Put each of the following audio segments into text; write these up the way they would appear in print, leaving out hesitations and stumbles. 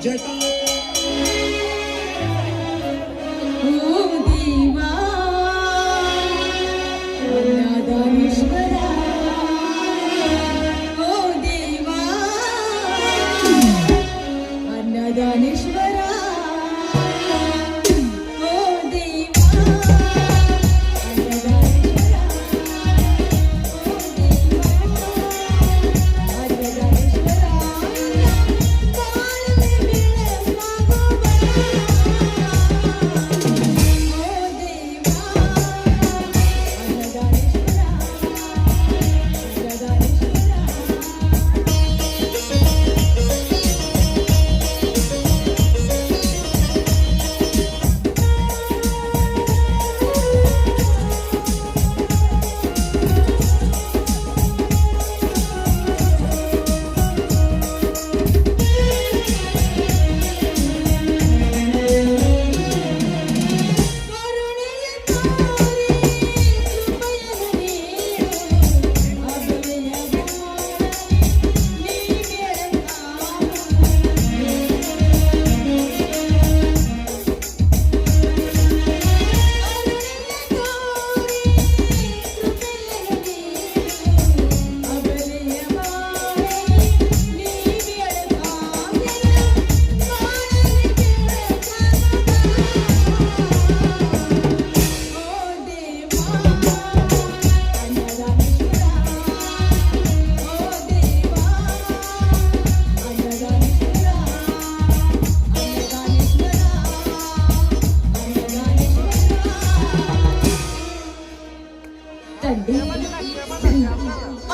ಜಟಾಕ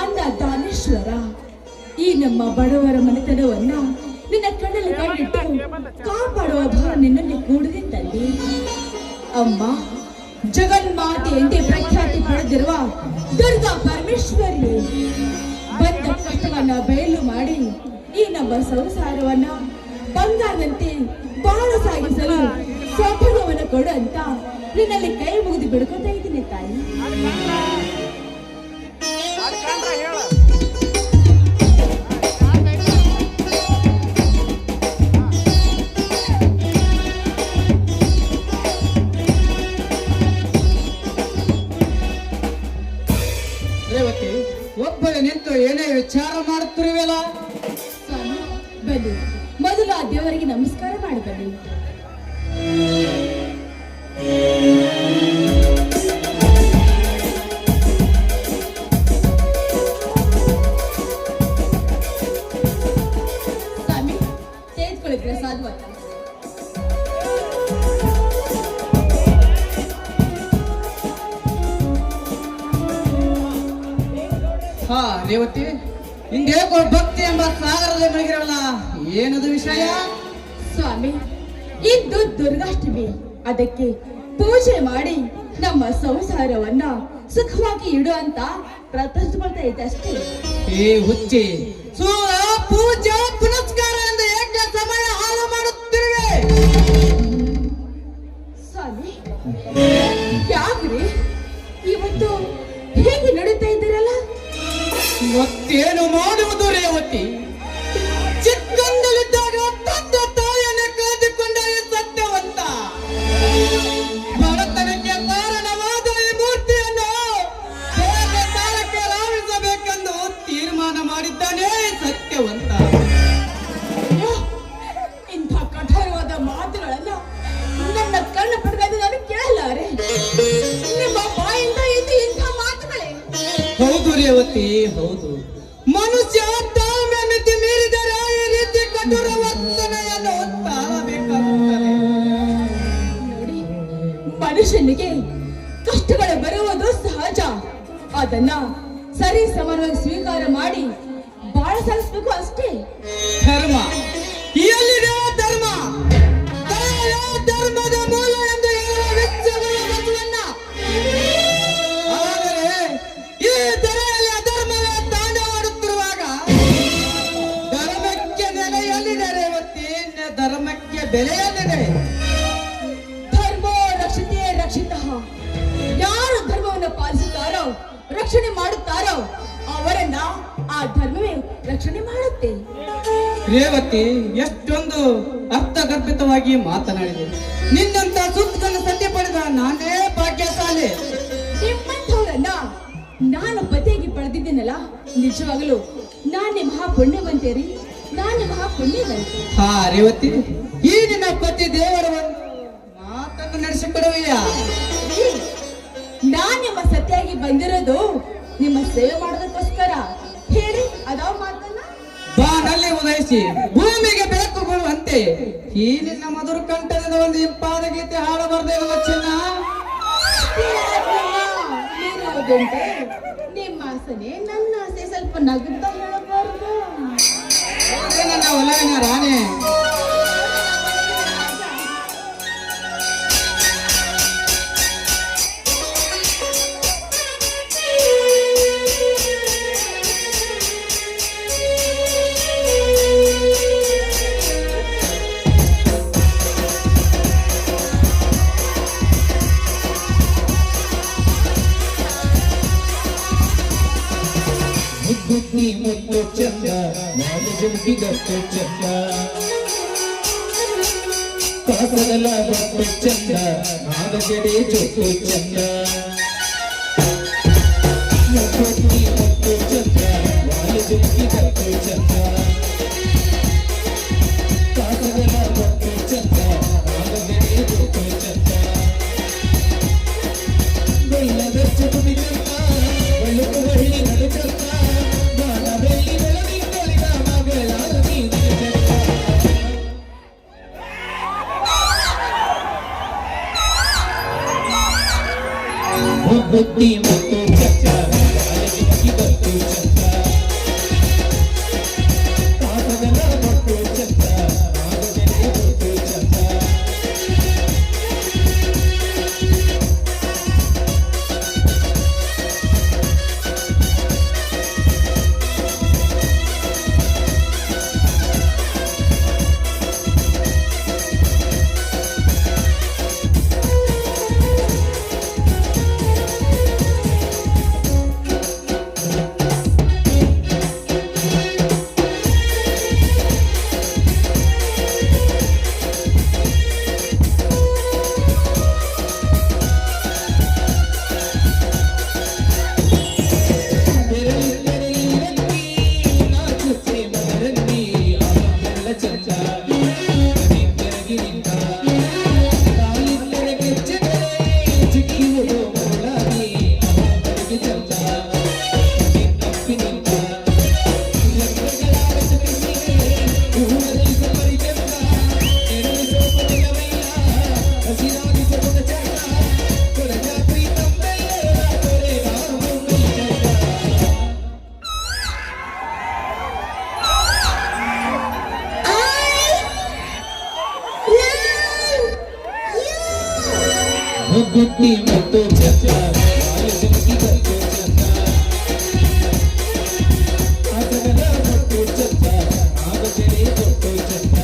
ಅನ್ನದಾನೇಶ್ವರ, ಈ ನಮ್ಮ ಬಡವರ ಮನೆತನವನ್ನ ನಿನ್ನ ಕಣ್ಣಲ್ಲಿ ಕಂಡಿಟ್ಟು ಕಾಪಾಡುವ ಭಾರ ನಿನ್ನಲ್ಲಿ ಕೂಡಿದೆ ತಂದೆ. ಅಮ್ಮ, ಜಗನ್ಮಾತೆ ಎಂದೇ ಪ್ರಖ್ಯಾತಿ ಪಡೆದಿರುವ ದುರ್ಗಾ ಪರಮೇಶ್ವರಿ ಬಂದ ಕಷ್ಟವನ್ನ ಬಯಲು ಮಾಡಿ ಈ ನಮ್ಮ ಸಂಸಾರವನ್ನ ಬಂಗಾರದಂತೆ ಬಾಳ ಸಾಗಿಸಲು ಸೌಭಾಗ್ಯವನ್ನು ಕೊಡು ಅಂತ ನಿನ್ನಲ್ಲಿ ಕೈ ಮುಗಿದು ಬಿಡ್ಕೊತಾ ಇದ್ದೀನಿ ತಾಯಿ. ರೇವತಿ, ಒಬ್ಬಳೆ ನಿಂತು ಏನೇ ವಿಚಾರ ಮಾಡುತ್ತಿರುವಲ್ಲ? ಸ್ವಾಮಿ, ಬನ್ನಿ, ಮೊದಲು ಆ ದೇವರಿಗೆ ನಮಸ್ಕಾರ ಮಾಡಿ ಬನ್ನಿ. ಸ್ವಾಮಿ, ತೆಗೆದುಕೊಳ್ಳಿ ಪ್ರಸಾದವನ್ನು. ಹಾ ರೇವತಿ, ಹಿಂಗೇಕೋ ಭಕ್ತಿ ಎಂಬ ಸಾಗರದಲ್ಲಿ ಮುಳುಗಿರಲ್ಲ, ಏನದು ವಿಷಯ? ಸ್ವಾಮಿ, ಇಂದು ದುರ್ಗಾಷ್ಟಮಿ, ಅದಕ್ಕೆ ಪೂಜೆ ಮಾಡಿ ನಮ್ಮ ಸಂಸಾರವನ್ನ ಸುಖವಾಗಿ ಇಡುವಂತ ಪ್ರತಿಷ್ಠಿಸ್ಕೊಳ್ತಾ ಇದೆ ಅಷ್ಟೇ. ಏ ಹುಚ್ಚಿ, ಪೂಜೆ ಪುನಸ್ಕಾರ ಎಂದು ಏಕೆ ಸಮಯ ಹಾಳು ಮಾಡುತ್ತಿರುವೆ? ಸ್ವಾಮಿ, ಯಾಕ್ರಿ ಇವತ್ತು ಹೇಗೆ ನಡೀತಾ ಇದ್ದೀರಲ್ಲ? ಮತ್ತೇನು ಮಾಡುವುದು ರೇವತಿ? ಚಿಕ್ಕಂದಲಿದ್ದಾಗ ತಂದೆ ತಾಯಿಯನ್ನು ಕಳೆದುಕೊಂಡ ಈ ಸತ್ಯವಂತ ಬಡತನಕ್ಕೆ ಕಾರಣವಾದ ಈ ಮೂರ್ತಿಯನ್ನು ಹೇಗೆ ತಾಳಕ್ಕೆ ಲಾವಿಸಬೇಕೆಂದು ತೀರ್ಮಾನ ಮಾಡಿದ್ದಾನೆ ಈ ಸತ್ಯವಂತ. ಇಂಥ ಕಠೋರವಾದ ಮಾತುಗಳನ್ನ ನನ್ನ ಕಣ್ಣು ಪಡೆದ ನಾನು ಕೇಳಲಾರೆ. ನಿಮ್ಮ ಬಾಯಿಂದ ಇದು ಇಂಥ ಮಾತುಗಳೇ? ಹೌದು ರೇವತಿ, ಹೌದು. ಮನುಷ್ಯ ತಾಳ್ಮೆ ಮಿತಿ ಮೀರಿದರೆ ಈ ರೀತಿ ಕಠೋರ ವರ್ತನೆಯನ್ನು ತಾಳಬೇಕಾಗುತ್ತದೆ. ನೋಡಿ, ಮನುಷ್ಯನಿಗೆ ಕಷ್ಟಗಳು ಬರುವುದು ಸಹಜ. ಅದನ್ನ ಸರಿ ಸಮಾನವಾಗಿ ಸ್ವೀಕಾರ ಮಾಡಿ ಬಾಳ ಸಾಗಿಸ್ಬೇಕು ಅಷ್ಟೇ. ಧರ್ಮ ಎಲ್ಲಿದೆ? ಧರ್ಮ ಧರ್ಮದ ಮೂಲ ಎಂದು ಹೇಳುವ ವೆಚ್ಚಗಳ ಬಸವಣ್ಣ. ಆದರೆ ಈ ಧರೆಯಲ್ಲಿ ಅಧರ್ಮವೇ ತಾಂಡವಾಡುತ್ತಿರುವಾಗ ಧರ್ಮಕ್ಕೆ ನೆಲೆ ಎಲ್ಲಿದೆ ರೇವತಿ? ಧರ್ಮಕ್ಕೆ ಬೆಲೆ ಎಲ್ಲಿದೆ? ಧರ್ಮೋ ರಕ್ಷತೆ ರಕ್ಷಿತ. ಯಾರು ಧರ್ಮವನ್ನು ಪಾಲಿಸುತ್ತಾರೋ, ರಕ್ಷಣೆ ಮಾಡುತ್ತಾರೋ ಅವರನ್ನ ಆ ಧರ್ಮವೇ ರಕ್ಷಣೆ ಮಾಡುತ್ತೆ. ರೇವತಿ ಎಷ್ಟೊಂದು ಅರ್ಥಗರ್ಭಿತವಾಗಿ ಮಾತನಾಡಿದೆ. ನಿನ್ನಂತ ಸುತ್ತನ್ನು ಸತ್ಯ ಪಡೆದ ನಾನೇ ಭಾಗ್ಯಶಾಲಿ. ನಿಮ್ಮಂಥವ್ರನ್ನ ನಾನು ಪತಿಯಾಗಿ ಪಡೆದಿದ್ದೀನಲ್ಲ, ನಿಜವಾಗಲೂ ನಾನೇ ಮಹಾಪುಣ್ಯವಂತೇರಿ, ನಾನೇ ಮಹಾಪುಣ್ಯವಂತೆ. ಹಾ ರೇವತಿ, ಈ ನಿನ್ನ ಪತಿ ದೇವರ ಒಂದು ಮಾತನ್ನು ನಡೆಸಿಕೊಡುವೆಯ? ನಾನ್ ನಿಮ್ಮ ಸತ್ಯಾಗಿ ಬಂದಿರೋದು ನಿಮ್ಮ ಸೇವೆ ಮಾಡೋದಕ್ಕೋಸ್ಕರ. ಹೇಳಿ ಅದಾವ ಮಾತನ್ನ. ಬಾನಲ್ಲಿ ಉದಯಿಸಿ ಭೂಮಿಗೆ ಬೆಳಕು ಬರುವಂತೆ ಈ ನಿನ್ನ ಮಧುರ ಕಂಠದಿಂದ ಒಂದು ಇಂಪಾದ ಗೀತೆ ಹಾಡಬಾರ್ದೇ ಚಿನ್ನ? ಇರುವುದುಂಟೆ ನಿಮ್ಮ ಆಸನೆ, ನನ್ನ ಆಸೆ ಸ್ವಲ್ಪ ನಗುತ್ತಾ ಹೇಳಬಾರ್ದು. ನನ್ನ ಒಲವಿನ ರಾಣಿ. ಬುದ್ಧಿ ಮುತ್ತು ಚಂದ ನಾನು ಜುಮ್ಕಿದತ್ತು ಚಂದ ಕಾಸಗಲ ಬತ್ತು ಚಂದ ನಾದ ಜಡೆ ಜೊತ್ತು ಚಂದ ಬುದ್ಧಿ ಮುತ್ತು ಚಂದ ನಾನು ಜುಮ್ಕಿದತ್ತು ಚಂದ ಕಾಸಗಲ ಬತ್ತು ಚಂದ ನಾದ ಜಡೆ ಜೊತ್ತು ಚಂದ ಬೆಳ್ಳದ ಚುಟುಕಿ ಚಂದ ಬೆಳಕು ಬಳ್ಳಿ ನಡು ಚಂದ ಬುದ್ಧಿ ಮತ್ತು ಚಕ್ಕ ಕಾಲಜಿಕ್ಕಿ ಬತ್ತು ಚಕ್ಕ ಕಾಸಗಲ ಬತ್ತು ಚಕ್ಕ ನಾಗಜನೆ ಬತ್ತು ಚಕ್ಕ ಬುದ್ಧಿ ಮತ್ತು ಚಕ್ಕ ಕಾಲಜಿಕ್ಕಿ ಬತ್ತು ಚಕ್ಕ ಕಾಸಗಲ ಬತ್ತು ಚಕ್ಕ ನಾಗಜನೆ ಬತ್ತು ಚಕ್ಕ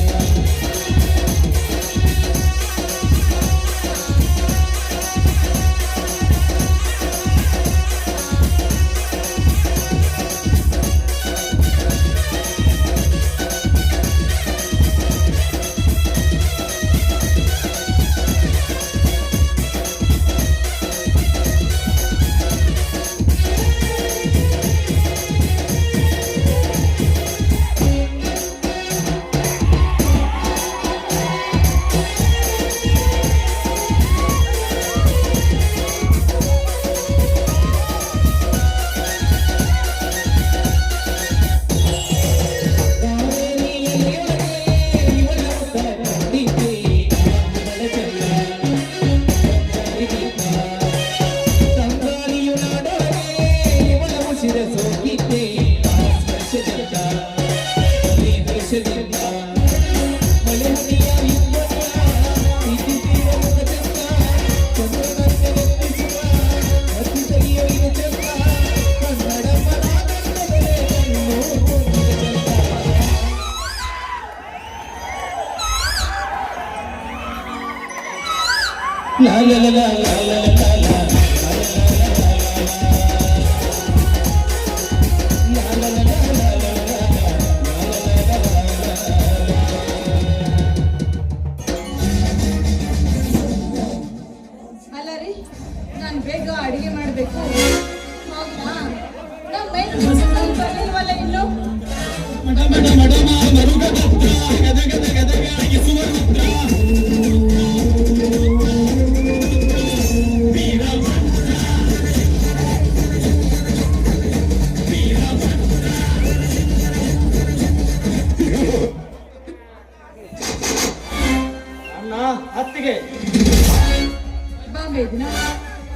La la la la la la la la. La la la la la la la la. ಅಣ್ಣ ಅತ್ತಿಗೆ. ಬಾ ಮೇದಿನ,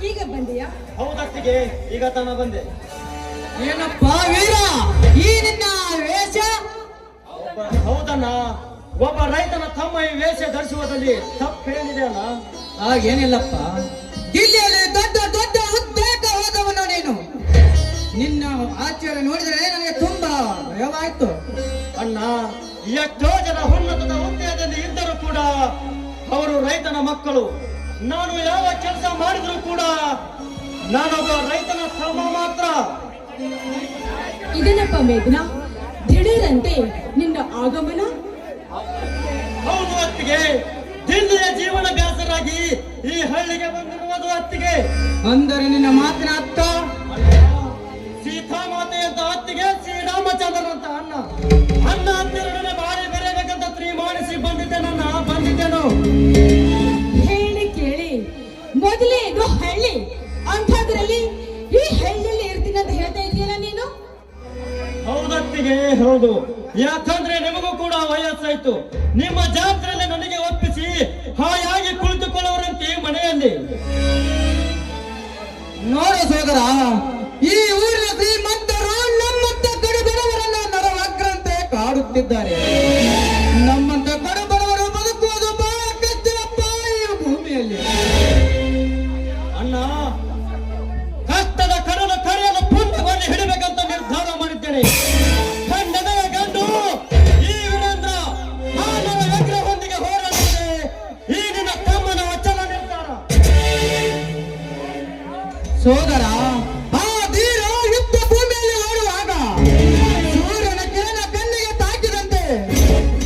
ಈಗ ಬಂದೆಯಾ? ಹೌದತ್ತಿಗೆ, ಈಗ ತಾನ ಬಂದೆ. ಏನಪ್ಪ ವೀರ, ಈ ನಿನ್ನ ವೇಷ? ಹೌದಣ್ಣ, ಒಬ್ಬ ರೈತನ ತಮ್ಮ ಈ ವೇಷ ಧರಿಸುವುದರಲ್ಲಿ ತಪ್ಪೇನಿದೆ ಅಣ್ಣ? ಹಾಗೇನಿಲ್ಲಪ್ಪ, ದಿಲ್ಲಿಯಲ್ಲಿ ದೊಡ್ಡ ದೊಡ್ಡ ಉದ್ಯೋಗ ಹೋದವನು ನೀನು. ನಿನ್ನ ಆಚರಣೆ ನೋಡಿದರೆ ನನಗೆ ತುಂಬಾ ಭಯವಾಯ್ತು. ಅಣ್ಣ, ಎಷ್ಟೋ ಜನ ಉನ್ನತದ ಹುದ್ದೆಯಲ್ಲಿ ಇದ್ದರೂ ಕೂಡ ಅವರು ರೈತನ ಮಕ್ಕಳು. ನಾನು ಯಾವ ಕೆಲಸ ಮಾಡಿದ್ರು ಕೂಡ ನಾನೊಬ್ಬ ರೈತನ ತಮ್ಮ ಮಾತ್ರ. ಇದೇನಪ್ಪ ಮೇದಿನ, ದಿಢೀರಂತೆ ನಿನ್ನ ಆಗಮನ? ಹೌದು ಅತ್ತಿಗೆ, ದಿಲ್ಲಿಯ ಜೀವನ ಬೇಸರಾಗಿ ಈ ಹಳ್ಳಿಗೆ ಬಂದಿರುವುದು ಅತ್ತಿಗೆ. ಅಂದರೆ ನಿನ್ನ ಮಾತಿನ ಅರ್ಥ? ಸೀತಾ ಮಾತೆ ಅಂತ ಅತ್ತಿಗೆ, ಶ್ರೀರಾಮಚಂದ್ರನಂತ ಅಣ್ಣ. ಅಣ್ಣ ಹತ್ತಿರನೇ ಬಾರಿ ಬೆರೆಯಬೇಕಂತ ತೀರ್ಮಾನಿಸಿ ಬಂದಿದ್ದೇನು. ಹೇಳಿ ಕೇಳಿ, ಮೊದಲೇ ಇದು ಹಳ್ಳಿ, ಅಂಥದ್ರಲ್ಲಿ ಈ ಹಳ್ಳಿಯಲ್ಲಿ ಇರ್ತೀನಿ ಅಂತ ಹೇಳ್ತಾ ಇದೆಯಲ್ಲ ನೀನು? ಹೌದತ್ತಿಗೆ, ಹೌದು. ಯಾಕಂದ್ರೆ ನಿಮಗೂ ಕೂಡ ವಯಸ್ಸಾಯ್ತು. ನಿಮ್ಮ ಜಾತ್ರೆಯಲ್ಲಿ ನನಗೆ ಒಪ್ಪಿಸಿ ಹಾಯಾಗಿ ಕುಳಿತುಕೊಳ್ಳುವರಂತೆ ಮನೆಯಲ್ಲಿ. ನೋಡು ಸೋದರ, ಈ ಊರಿನ ಶ್ರೀಮಂತರು ನಮ್ಮಂತ ಕಡುಬಡವರನ್ನ ನರವಾಗ್ರಂತೆ ಕಾಡುತ್ತಿದ್ದಾರೆ. ನಮ್ಮಂತ ಕಡುಬಡವರು ಬದುಕುವುದು ಬಹಳ ಕಷ್ಟವಪ್ಪ ಈ ಭೂಮಿಯಲ್ಲಿ. ಅಣ್ಣ, ಕಷ್ಟದ ಕಡಲು ಕರೆಯಲು ಪುಣ್ಯವನ್ನು ಹಿಡಬೇಕಂತ ನಿರ್ಧಾರ ಮಾಡಿದ್ದೇನೆ. ಗಂಡನೆಯ ಗಂಡು ಈ ವೀರೇಂದ್ರ ಮಾನವ ವಿಗ್ರಹದೊಂದಿಗೆ ಹೋರಾಡಿದೆ. ಈ ನಿನ್ನ ತಮ್ಮನ ವಚನ ನಿರ್ಧಾರ. ಸೋದರ, ಆ ಧೀರ ಯುದ್ಧ ಭೂಮಿಯಲ್ಲಿ ಓಡುವಾಗ ಸೂರ್ಯನ ಕಿರಣ ಕಣ್ಣಿಗೆ ತಾಕಿದಂತೆ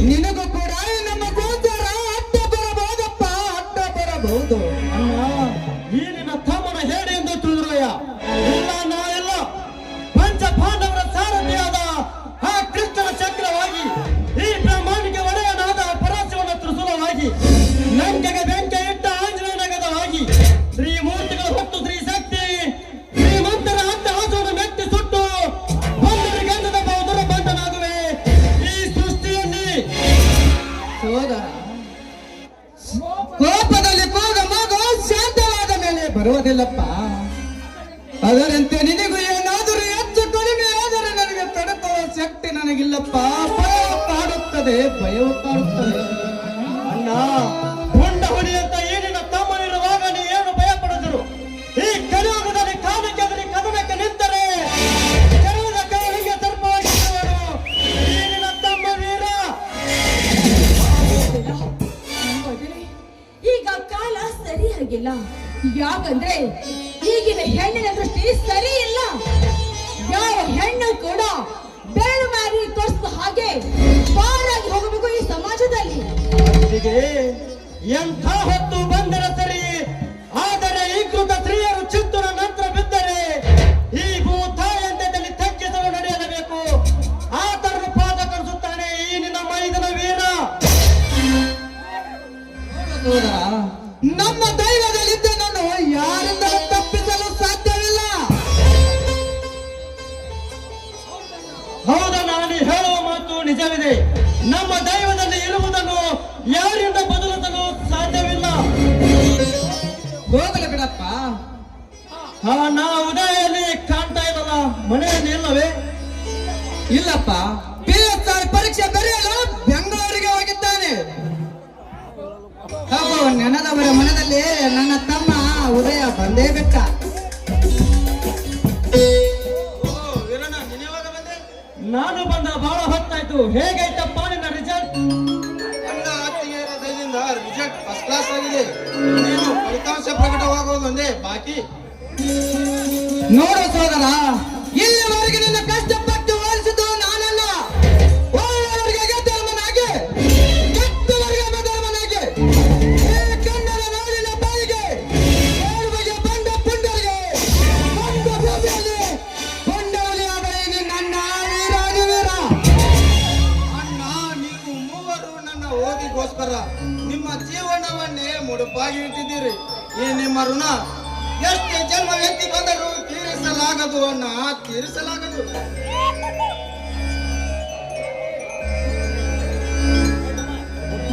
ನಿನಗೂ ಕೂಡ ನಮ್ಮ ಗೋಚರ ಅಡ್ಡ ಬರಬಹುದಪ್ಪ, ಅಡ್ಡ ಬರಬಹುದು. ಅಣ್ಣ, ಈ ನಿನ್ನ ತಮ್ಮನ ಹೇಳಿ ಎಂದು ತಿಳಿದ್ರಯ್ಯ. ಇಲ್ಲ, ನಾ ಇಲ್ಲ. ಪಂಚ ಪಾಂಡವರ ಸಾರಥಿಯಾದ ಆ ಕೃಷ್ಣನ ಚಕ್ರವಾಗಿ, ಈ ಬ್ರಹ್ಮಾಂಡಕ್ಕೆ ಒಡೆಯನಾದ ಪರಾಶರನ ತ್ರಿಶೂಲವಾಗಿ, ಲಂಕೆಗೆ ಬೆಂಕಿ ಇಟ್ಟ ಆಂಜನೇಯನ ಗದವಾಗಿ, ಶ್ರೀಮೂರ್ತಿಗಳ ಹೊತ್ತು ಶ್ರೀ ಶಕ್ತಿ, ಶ್ರೀಮಂತರ ಅಟ್ಟಹಾಸವನ್ನು ಮೆಟ್ಟಿ ಸುಟ್ಟು ಬಂದರಿ ಗಂಧದ ಬಹುದೂರ ಬಂಧನಾಗುವೆ ಈ ಸೃಷ್ಟಿಯಲ್ಲಿ. ಸೋದರ, ಕೋಪದಲ್ಲಿ ಕೂಗ ಮಗು ಶಾಂತವಾದ ಮೇಲೆ ಬರುವುದಿಲ್ಲಪ್ಪ. ಅದರಂತೆ ನಿನಗೂ ಏನಾದರೂ ಹೆಚ್ಚು ಕಡಿಮೆ ಆದರೆ ನನಗೆ ತಡೆಯುವ ಶಕ್ತಿ ನನಗಿಲ್ಲಪ್ಪ. ಭಯವು ಕಾಡುತ್ತದೆ, ಭಯವು ಕಾಡುತ್ತದೆ. ಅಣ್ಣ, ಗುಂಡ ಹೊಡೆಯಂತ ಏನಿನ ತಮ್ಮನಿರುವಾಗ ನೀ ಏನು ಭಯ ಪಡೆದರು? ಈ ಕಲಿಯುಗದಲ್ಲಿ ಕಾಲಕ್ಕೆದರಿ ಕದನಕ್ಕೆ ನಿಂತರೆ ಕೆರಳಿದ ಕಾಲಿಗೆ ಸರ್ಪವಾಗಿರುವನು ಈ ನಿನ್ನ ತಮ್ಮ ವೀರ. ಮೊದಲೇ ಈಗ ಕಾಲ ಸರಿಯಾಗಿಲ್ಲ. ಯಾಕಂದ್ರೆ ಈಗಿನ ಹೆಣ್ಣಿನ ದೃಷ್ಟಿ ಸರಿ ಇಲ್ಲ. ಯಾವ ಹೆಣ್ಣು ಕೂಡ ಬೆರಳು ಮಾರಿ ತೋರಿಸಿದ ಹಾಗೆ ಬಾರಾಗಿ ಹೋಗಬೇಕು ಈ ಸಮಾಜದಲ್ಲಿ. ಹೀಗೆ ಎಂಥ ಹೊತ್ತು ಬಂದರೆ ಸರಿ, ಆದರೆ ಈ ಕೃತ ಸ್ತ್ರೀಯರು ಚಿತ್ತೂರ ನಂತರ ಬಿದ್ದರೆ ಈ ಭೂತಾಯಂತ್ಯದಲ್ಲಿ ತಗ್ಗಿಸಲು ನಡೆಯಲೇಬೇಕು. ಆ ತರದ ಪಾದ ಕಳಿಸುತ್ತಾನೆ ಈ ನಿನ್ನ ಮೈದನ ವೀರ. ಸೋದರ, ನಮ್ಮ ದೈವದಲ್ಲಿದ್ದ ನಾನು ಯಾರಿಂದಲೂ ತಪ್ಪಿಸಲು ಸಾಧ್ಯವಿಲ್ಲ. ಹೌದಾ, ನಾನು ಹೇಳುವ ಮಾತು ನಿಜವಿದೆ. ನಮ್ಮ ದೈವದಲ್ಲಿ ಇರುವುದನ್ನು ಯಾರಿಂದ ಬದಲಿಸಲು ಸಾಧ್ಯವಿಲ್ಲ. ಹೋಗಲಿ ಬಿಡಪ್ಪ. ನಾ ಉದಯಲ್ಲಿ ಕಾಣ್ತಾ ಇಲ್ಲಲ್ಲ, ಮನೆಯಲ್ಲಿ ಇಲ್ಲವೇ? ಇಲ್ಲಪ್ಪ, PSI ಪರೀಕ್ಷೆ ಬರೆಯಲು ಬೆಂಗಳೂರಿಗೆ ಹೋಗಿದ್ದಾನೆ. ಹಾಗೂ ನೆನದವರ ಮನದಲ್ಲಿ ನನ್ನ ತಮ್ಮ ಉದಯ ಬಂದೇ ಬಿಟ್ಟ. ನಾನು ಬಂದ ಬಹಳ ಹೊತ್ತಾಯ್ತು. ಹೇಗೈತಪ್ಪ ನಿನ್ನ ರಿಸಲ್ಟ್? ಅಣ್ಣ ಅತ್ತಿಗೆಯರ ದಯದಿಂದ ರಿಸಲ್ಟ್ ಫಸ್ಟ್ ಕ್ಲಾಸ್ ಆಗಿದೆ. ನೀನು ಫಲಿತಾಂಶ ಪ್ರಕಟವಾಗುವುದು ಒಂದೇ ಬಾಕಿ. ನೋಡು ಸೋದರ, ಇಲ್ಲಿವರೆಗೆ ನಿನ್ನ ಕಷ್ಟಪಟ್ಟು ಓದಿಸಿದ್ದು ನಾನಲ್ಲ. ಒಳ್ಳೆಯವರಿಗೆ ಗೆದ್ದವನಾಗಿ, ಕೆಟ್ಟವರಿಗೆ ಬೆದರವನಾಗಿ, ಈ ಕನ್ನಡ ನಾಡಿನ ಬಾಯಿಗೆ ಓಡುವಗೆ ಬಂದ ಪುಂಡರಿಗೆ ಬಂದ ಭೂಮಿಯಲ್ಲಿ ಪುಂಡವಲಿಯಾದರೆ ನಿನ್ನ ವೀರ. ಅಣ್ಣ, ನೀವು ಮೂವರು ನನ್ನ ಓದಿಗೋಸ್ಕರ ನಿಮ್ಮ ಜೀವನವನ್ನೇ ಮುಡುಪಾಗಿ ಇಟ್ಟಿದ್ದೀರಿ. ಈ ನಿಮ್ಮ ಋಣ ಎಷ್ಟು ಜನ್ಮ ಎತ್ತಿ ಬಂದರೂ ತೀರಿಸಲಾಗದು ಅಣ್ಣ, ತೀರಿಸಲಾಗದು.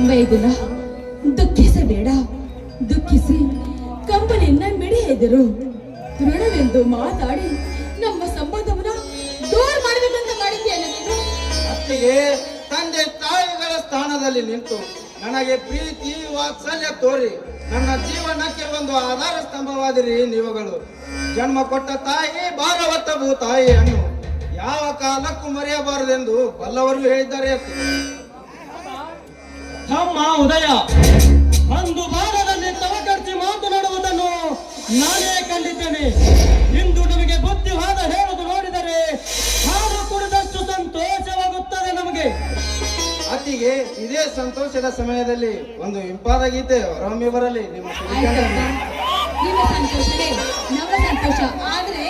ಮೈದುನ, ದುಃಖಿಸಬೇಡ. ದುಃಖಿಸಿ ಕಂಬನಿಯನ್ನ ಮಿಡಿಯೆದರು ಋಣವೆಂದು ಮಾತಾಡಿ ನಮ್ಮ ಸಂಬಂಧವನ್ನ ದೂರ ಮಾಡಬೇಕಂತ ಮಾಡಿದ್ಯಲ್ಲ ನೀನು. ಅತ್ತಿಗೆ ತಂದೆ ತಾಯಿಗಳ ಸ್ಥಾನದಲ್ಲಿ ನಿಂತು ನನಗೆ ಪ್ರೀತಿ ವಾತ್ಸಲ್ಯ ತೋರಿ ನನ್ನ ಜೀವನಕ್ಕೆ ಒಂದು ಆಧಾರ ಸ್ತಂಭವಾದಿರಿ ನೀವುಗಳು. ಜನ್ಮ ಕೊಟ್ಟ ತಾಯಿ ಭಾರವತ್ತ ಭೂತಾಯಿಯನ್ನು ಯಾವ ಕಾಲಕ್ಕೂ ಮರೆಯಬಾರದೆಂದು ಬಲ್ಲವರು ಹೇಳಿದ್ದಾರೆ. ತಮ್ಮ ಉದಯ ಅಂದು ಬಾರದಲ್ಲಿ ತವಕರ್ಚಿ ಮಾತನಾಡುವುದನ್ನು ನಾನೇ ಕಂಡಿದ್ದೇನೆ. ಇಂದು ನಮಗೆ ಬುದ್ಧಿವಾದ ಹೇಳುವುದು ನೋಡಿದರೆ ಹಾಲು ಕುಡಿದಷ್ಟು ಸಂತೋಷವಾಗುತ್ತದೆ ನಮಗೆ. ಅತ್ತಿಗೆ ಇದೇ ಸಂತೋಷದ ಸಮಯದಲ್ಲಿ ಒಂದು ಇಂಪಾದ ಗೀತೆ ಹೊರಹೊಮ್ಮಿ ಬರಲಿ. ನಿಮ್ಮ ಆಯ್ತಪ್ಪ, ನಿಮ್ಮ ಸಂತೋಷವೇ ನಮ್ಮ ಸಂತೋಷ. ಆದ್ರೆ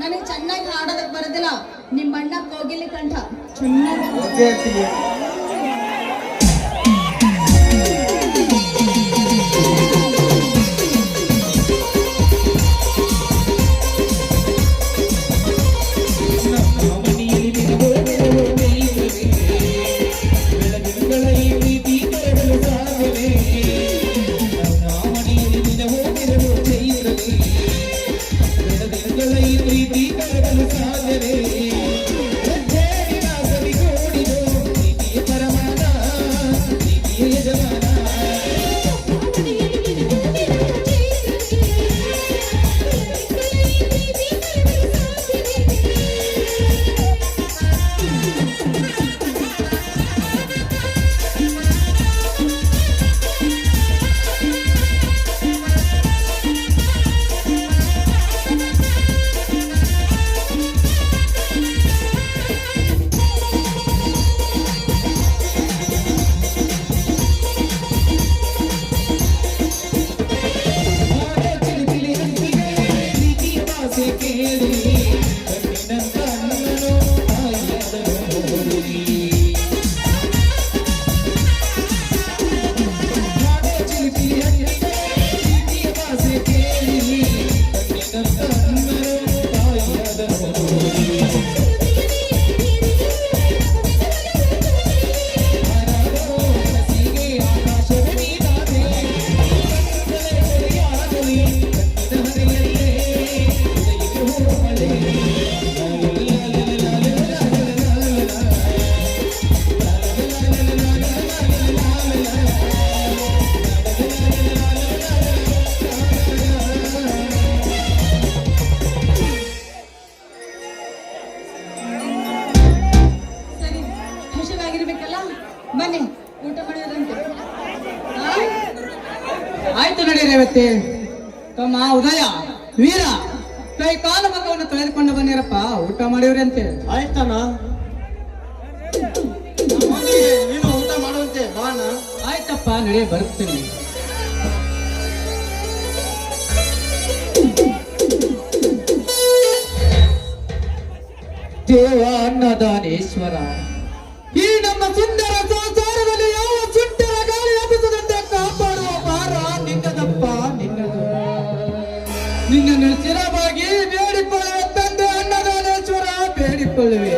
ನನಗೆ ಚೆನ್ನಾಗಿ ಹಾಡೋದಕ್ಕೆ ಬರೋದಿಲ್ಲ. ನಿಮ್ಮ ಅಣ್ಣ ಕೋಗಿಲೆ ಕಂಠ ಚೆನ್ನಾಗಿ ಓಕೆ ಅತ್ತಿಗೆ. ಸರಿ, ಹಸಿವಾಗಿರ್ಬೇಕಲ್ಲ, ಬನ್ನಿ ಊಟ ಮಾಡಿದ್ರಂತೆ. ಆಯ್ತು ನಡಿ ರೇವತಿ. ತಮ್ಮ ಉದಯ ವೀರ ಕೈ ಕಾಲು ಮಗವನ್ನು ತೊಳೆದುಕೊಂಡು ಬನ್ನಿರಪ್ಪ, ಊಟ ಮಾಡಿವ್ರಂತೆ. ಆಯ್ತಣ್ಣ. ನೀನು ಊಟ ಮಾಡುವಂತೆ ಬಾಣ. ಆಯ್ತಪ್ಪ ನಡಿ, ಬರುತ್ತೇನೆ. ದೇವ ಅನ್ನದಾನೇಶ್ವರ, ಈ ನಮ್ಮ ಸುಂದರ ಸಂಸಾರದಲ್ಲಿ ಯಾವ ಸುಂಟರ ಗಾಳಿ ಹಬ್ಬಿಸದಂತೆ ಕಾಪಾಡುವ ಭಾರ ನಿನ್ನದಪ್ಪ, ನಿನ್ನದು. ನಿನ್ನನ್ನು ಸ್ಥಿರವಾಗಿ ಬೇಡಿಕೊಳ್ಳುವೆ ತಂದೆ ಅನ್ನದಾನೇಶ್ವರ, ಬೇಡಿಕೊಳ್ಳುವೆ.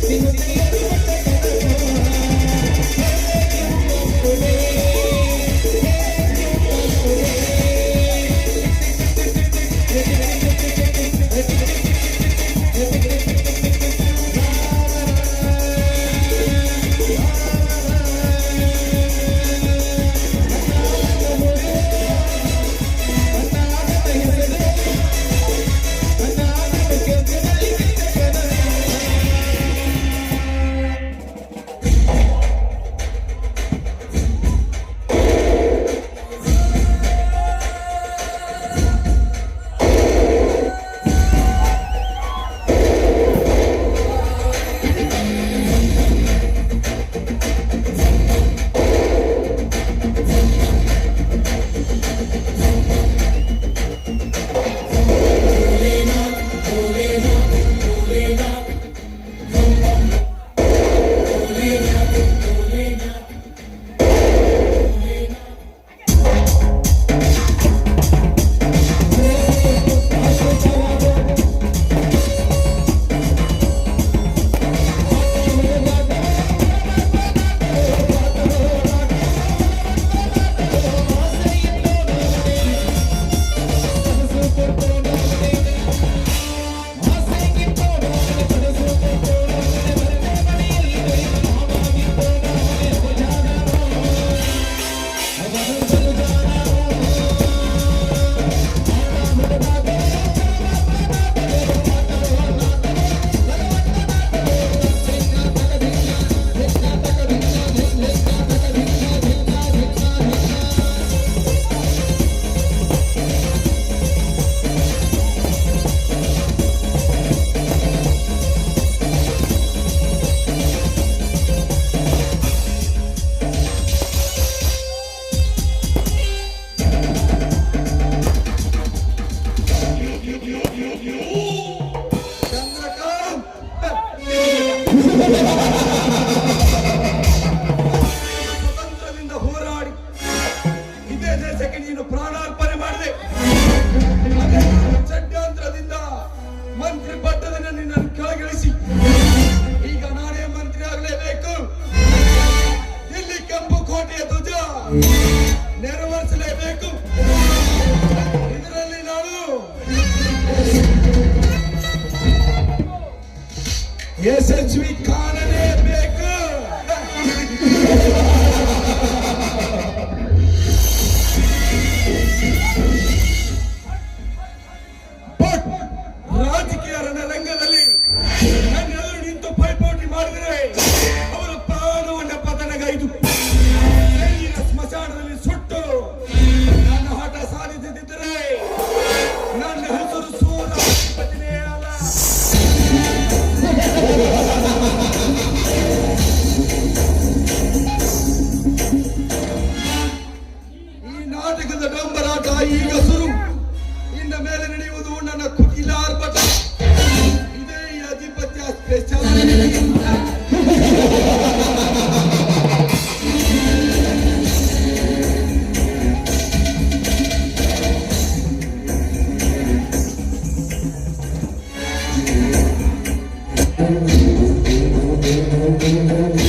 Thank you. ಿ